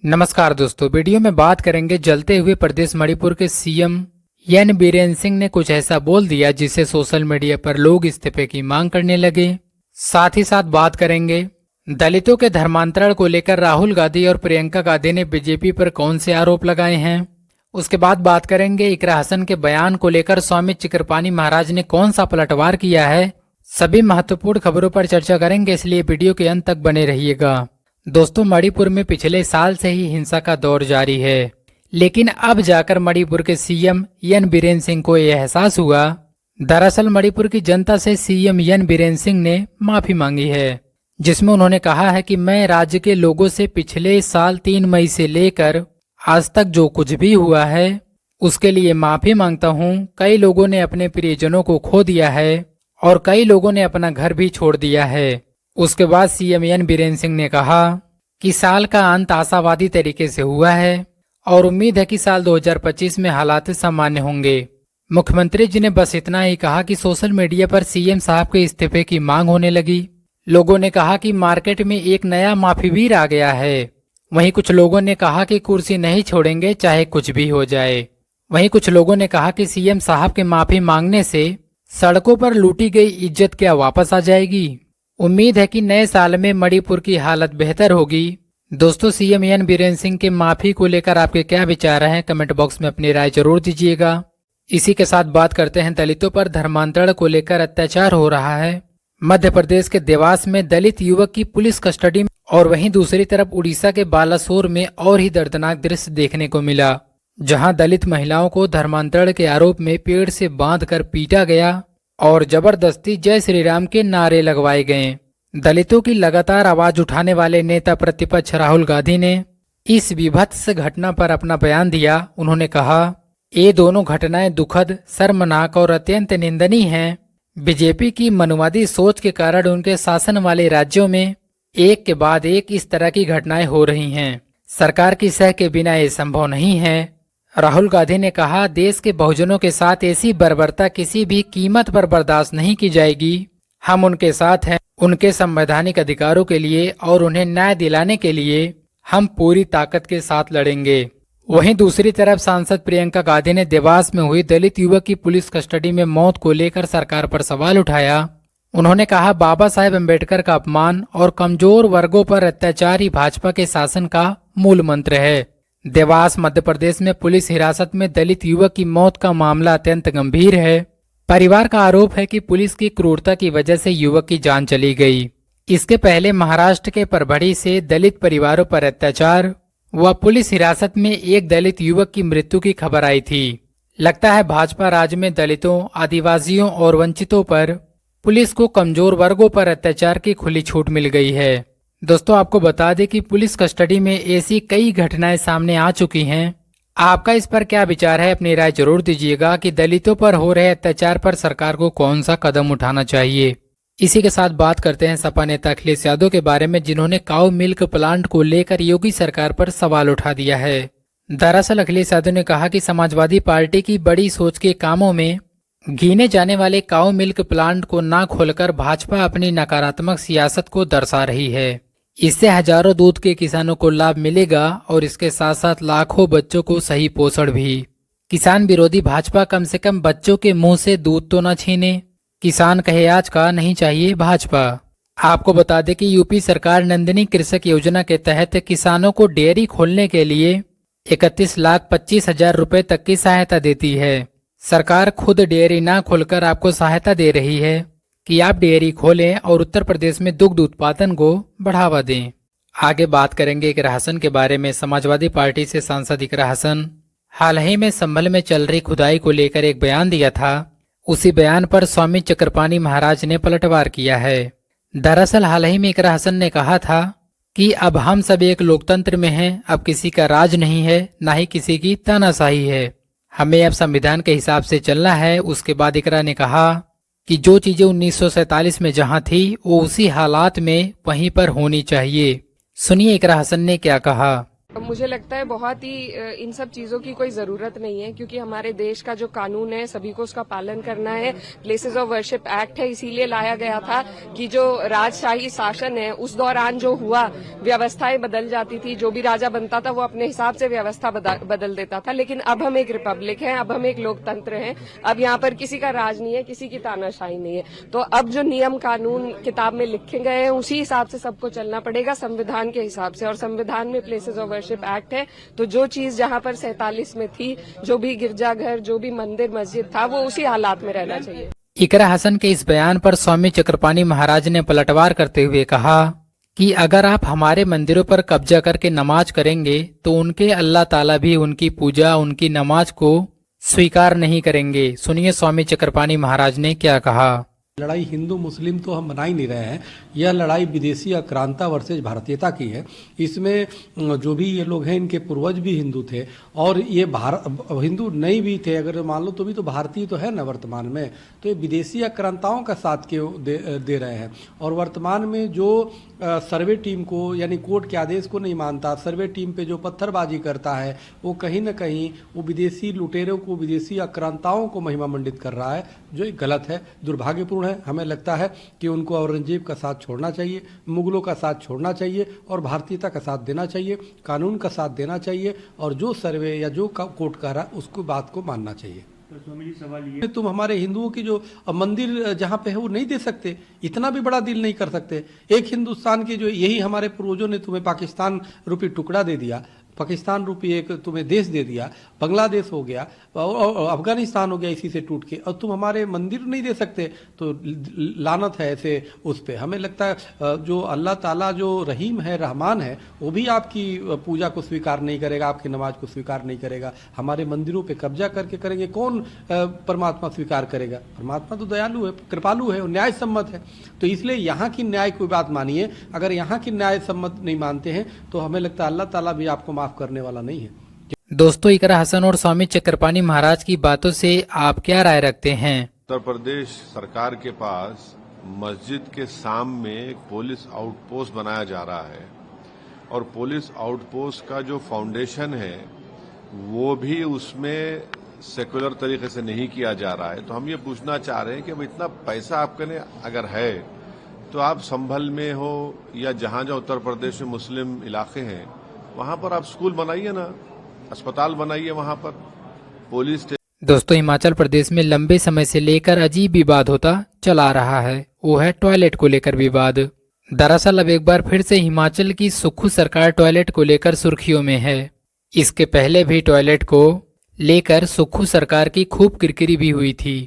नमस्कार दोस्तों, वीडियो में बात करेंगे जलते हुए प्रदेश मणिपुर के सीएम एन बीरेन सिंह ने कुछ ऐसा बोल दिया जिससे सोशल मीडिया पर लोग इस्तीफे की मांग करने लगे। साथ ही साथ बात करेंगे दलितों के धर्मांतरण को लेकर राहुल गांधी और प्रियंका गांधी ने बीजेपी पर कौन से आरोप लगाए हैं। उसके बाद बात करेंगे इकरा हसन के बयान को लेकर स्वामी चिकरपानी महाराज ने कौन सा पलटवार किया है। सभी महत्वपूर्ण खबरों पर चर्चा करेंगे, इसलिए वीडियो के अंत तक बने रहिएगा। दोस्तों, मणिपुर में पिछले साल से ही हिंसा का दौर जारी है, लेकिन अब जाकर मणिपुर के सीएम एन बीरेन सिंह को यह एहसास हुआ। दरअसल मणिपुर की जनता से सीएम एन बीरेन सिंह ने माफी मांगी है, जिसमें उन्होंने कहा है कि मैं राज्य के लोगों से पिछले साल 3 मई से लेकर आज तक जो कुछ भी हुआ है उसके लिए माफी मांगता हूं। कई लोगों ने अपने प्रियजनों को खो दिया है और कई लोगों ने अपना घर भी छोड़ दिया है। उसके बाद सीएम एन बीरेन सिंह ने कहा कि साल का अंत आशावादी तरीके से हुआ है और उम्मीद है कि साल 2025 में हालात सामान्य होंगे। मुख्यमंत्री जी ने बस इतना ही कहा कि सोशल मीडिया पर सीएम साहब के इस्तीफे की मांग होने लगी। लोगों ने कहा कि मार्केट में एक नया माफीवीर आ गया है। वहीं कुछ लोगों ने कहा कि कुर्सी नहीं छोड़ेंगे चाहे कुछ भी हो जाए। वहीं कुछ लोगों ने कहा कि सीएम साहब के माफी मांगने से सड़कों पर लूटी गई इज्जत क्या वापस आ जाएगी। उम्मीद है कि नए साल में मणिपुर की हालत बेहतर होगी। दोस्तों, सीएम एन बीरेन सिंह के माफी को लेकर आपके क्या विचार हैं, कमेंट बॉक्स में अपनी राय जरूर दीजिएगा। इसी के साथ बात करते हैं दलितों पर धर्मांतरण को लेकर अत्याचार हो रहा है। मध्य प्रदेश के देवास में दलित युवक की पुलिस कस्टडी में और वहीं दूसरी तरफ उड़ीसा के बालासोर में और ही दर्दनाक दृश्य देखने को मिला, जहां दलित महिलाओं को धर्मांतरण के आरोप में पेड़ से बांधकर पीटा गया और जबरदस्ती जय श्री राम के नारे लगवाए गए। दलितों की लगातार आवाज उठाने वाले नेता प्रतिपक्ष राहुल गांधी ने इस विभत्स घटना पर अपना बयान दिया। उन्होंने कहा, ये दोनों घटनाएं दुखद, शर्मनाक और अत्यंत निंदनीय हैं। बीजेपी की मनुवादी सोच के कारण उनके शासन वाले राज्यों में एक के बाद एक इस तरह की घटनाएं हो रही हैं। सरकार की सह के बिना ये संभव नहीं है। राहुल गांधी ने कहा, देश के बहुजनों के साथ ऐसी बर्बरता किसी भी कीमत पर बर्दाश्त नहीं की जाएगी। हम उनके साथ हैं। उनके संवैधानिक अधिकारों के लिए और उन्हें न्याय दिलाने के लिए हम पूरी ताकत के साथ लड़ेंगे। वहीं दूसरी तरफ सांसद प्रियंका गांधी ने देवास में हुई दलित युवक की पुलिस कस्टडी में मौत को लेकर सरकार पर सवाल उठाया। उन्होंने कहा, बाबा साहेब अम्बेडकर का अपमान और कमजोर वर्गों पर अत्याचार ही भाजपा के शासन का मूल मंत्र है। देवास मध्य प्रदेश में पुलिस हिरासत में दलित युवक की मौत का मामला अत्यंत गंभीर है। परिवार का आरोप है कि पुलिस की क्रूरता की वजह से युवक की जान चली गई। इसके पहले महाराष्ट्र के परभणी से दलित परिवारों पर अत्याचार व पुलिस हिरासत में एक दलित युवक की मृत्यु की खबर आई थी। लगता है भाजपा राज्य में दलितों, आदिवासियों और वंचितों पर पुलिस को कमजोर वर्गों पर अत्याचार की खुली छूट मिल गई है। दोस्तों, आपको बता दें कि पुलिस कस्टडी में ऐसी कई घटनाएं सामने आ चुकी हैं। आपका इस पर क्या विचार है, अपनी राय जरूर दीजिएगा कि दलितों पर हो रहे अत्याचार पर सरकार को कौन सा कदम उठाना चाहिए। इसी के साथ बात करते हैं सपा नेता अखिलेश यादव के बारे में, जिन्होंने काऊ मिल्क प्लांट को लेकर योगी सरकार पर सवाल उठा दिया है। दरअसल अखिलेश यादव ने कहा कि समाजवादी पार्टी की बड़ी सोच के कामों में गिने जाने वाले काऊ मिल्क प्लांट को ना खोलकर भाजपा अपनी नकारात्मक सियासत को दर्शा रही है। इससे हजारों दूध के किसानों को लाभ मिलेगा और इसके साथ साथ लाखों बच्चों को सही पोषण भी। किसान विरोधी भाजपा कम से कम बच्चों के मुंह से दूध तो न छीने। किसान कहे आज का, नहीं चाहिए भाजपा। आपको बता दें कि यूपी सरकार नंदिनी कृषक योजना के तहत किसानों को डेयरी खोलने के लिए 31,25,000 रुपए तक की सहायता देती है। सरकार खुद डेयरी ना खोलकर आपको सहायता दे रही है कि आप डेयरी खोलें और उत्तर प्रदेश में दुग्ध उत्पादन को बढ़ावा दें। आगे बात करेंगे इकरा हसन के बारे में। समाजवादी पार्टी से सांसद इकरा हसन हाल ही में संभल में चल रही खुदाई को लेकर एक बयान दिया था। उसी बयान पर स्वामी चिकरपानी महाराज ने पलटवार किया है। दरअसल हाल ही में इकरा हसन ने कहा था कि अब हम सब एक लोकतंत्र में हैं, अब किसी का राज नहीं है, ना ही किसी की तानाशाही है। हमें अब संविधान के हिसाब से चलना है। उसके बाद इकरा ने कहा कि जो चीजें 1947 में जहां थी वो उसी हालात में वहीं पर होनी चाहिए। सुनिए इकरा हसन ने क्या कहा। मुझे लगता है बहुत ही इन सब चीजों की कोई जरूरत नहीं है, क्योंकि हमारे देश का जो कानून है सभी को उसका पालन करना है। प्लेसेस ऑफ वर्शिप एक्ट है, इसीलिए लाया गया था कि जो राजशाही शासन है उस दौरान जो हुआ व्यवस्थाएं बदल जाती थी, जो भी राजा बनता था वो अपने हिसाब से व्यवस्था बदल देता था। लेकिन अब हम एक रिपब्लिक है, अब हम एक लोकतंत्र हैं, अब यहाँ पर किसी का राज नहीं है, किसी की तानाशाही नहीं है। तो अब जो नियम कानून किताब में लिखे गए हैं उसी हिसाब से सबको चलना पड़ेगा, संविधान के हिसाब से। और संविधान में प्लेसेस ऑफ वर्शिप एक्ट है, तो जो चीज जहाँ पर 47 में थी, जो भी गिरजाघर, जो भी मंदिर मस्जिद था, वो उसी हालात में रहना चाहिए। इकरा हसन के इस बयान पर स्वामी चक्रपाणी महाराज ने पलटवार करते हुए कहा कि अगर आप हमारे मंदिरों पर कब्जा करके नमाज करेंगे तो उनके अल्लाह ताला भी उनकी पूजा, उनकी नमाज को स्वीकार नहीं करेंगे। सुनिए स्वामी चक्रपाणी महाराज ने क्या कहा। लड़ाई हिंदू मुस्लिम तो हम बना ही नहीं रहे हैं, यह लड़ाई विदेशी आक्रांता वर्सेज भारतीयता की है। इसमें जो भी ये लोग हैं इनके पूर्वज भी हिंदू थे और ये हिंदू नहीं भी थे, अगर मान लो तो भी तो भारतीय तो है ना वर्तमान में। तो ये विदेशी आक्रांताओं का साथ दे रहे हैं। और वर्तमान में जो सर्वे टीम को यानी कोर्ट के आदेश को नहीं मानता, सर्वे टीम पे जो पत्थरबाजी करता है, वो कहीं ना कहीं वो विदेशी लुटेरों को, विदेशी आक्रांताओं को महिमा मंडित कर रहा है, जो गलत है, दुर्भाग्यपूर्ण है। हमें लगता है कि उनको औरंगजेब का साथ छोड़ना चाहिए, मुगलों का साथ छोड़ना चाहिए और भारतीयता का साथ देना चाहिए, कानून का साथ देना चाहिए और जो सर्वे या जो कोर्ट कह रहा है उसको बात को मानना चाहिए। तो स्वामी जी सवाल ये, तुम हमारे हिंदुओं की जो मंदिर जहाँ पे है वो नहीं दे सकते, इतना भी बड़ा डील नहीं कर सकते। एक हिंदुस्तान के जो यही हमारे पूर्वजों ने तुम्हें पाकिस्तान रूपी टुकड़ा दे दिया, पाकिस्तान रूपी एक तुम्हें देश दे दिया, बांग्लादेश हो गया और अफगानिस्तान हो गया इसी से टूट के, और तुम हमारे मंदिर नहीं दे सकते, तो लानत है ऐसे उस पे। हमें लगता है जो अल्लाह ताला जो रहीम है, रहमान है, वो भी आपकी पूजा को स्वीकार नहीं करेगा, आपकी नमाज को स्वीकार नहीं करेगा। हमारे मंदिरों पे कब्जा करके करेंगे, कौन परमात्मा स्वीकार करेगा? परमात्मा तो दयालु है, कृपालु है और न्याय सम्मत है। तो इसलिए यहाँ की न्याय कोई बात मानिए, अगर यहाँ की न्याय सम्मत नहीं मानते हैं तो हमें लगता है अल्लाह ताला भी आपको माफ करने वाला नहीं है। दोस्तों, इकरा हसन और स्वामी चक्रपाणी महाराज की बातों से आप क्या राय रखते हैं? उत्तर प्रदेश सरकार के पास मस्जिद के सामने एक पुलिस आउटपोस्ट बनाया जा रहा है और पुलिस आउटपोस्ट का जो फाउंडेशन है वो भी उसमें सेकुलर तरीके से नहीं किया जा रहा है। तो हम ये पूछना चाह रहे हैं कि अब इतना पैसा आपके अगर है तो आप संभल में हो या जहां जहां उत्तर प्रदेश में मुस्लिम इलाके हैं वहां पर आप स्कूल बनाइए ना, अस्पताल बनाइए वहां पर, पुलिस। दोस्तों, हिमाचल प्रदेश में लंबे समय से लेकर अजीब विवाद होता चला रहा है, वो है टॉयलेट को लेकर विवाद। दरअसल अब एक बार फिर से हिमाचल की सुक्खू सरकार टॉयलेट को लेकर सुर्खियों में है। इसके पहले भी टॉयलेट को लेकर सुक्खू सरकार की खूब किरकिरी भी हुई थी।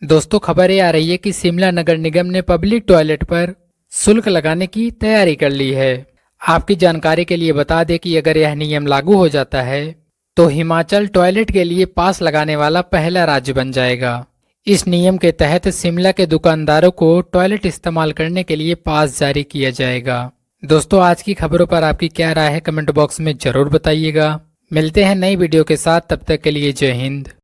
दोस्तों, खबर ये आ रही है कि शिमला नगर निगम ने पब्लिक टॉयलेट पर शुल्क लगाने की तैयारी कर ली है। आपकी जानकारी के लिए बता दें कि अगर यह नियम लागू हो जाता है तो हिमाचल टॉयलेट के लिए पास लगाने वाला पहला राज्य बन जाएगा। इस नियम के तहत शिमला के दुकानदारों को टॉयलेट इस्तेमाल करने के लिए पास जारी किया जाएगा। दोस्तों, आज की खबरों पर आपकी क्या राय है कमेंट बॉक्स में जरूर बताइएगा। मिलते हैं नई वीडियो के साथ, तब तक के लिए जय हिंद।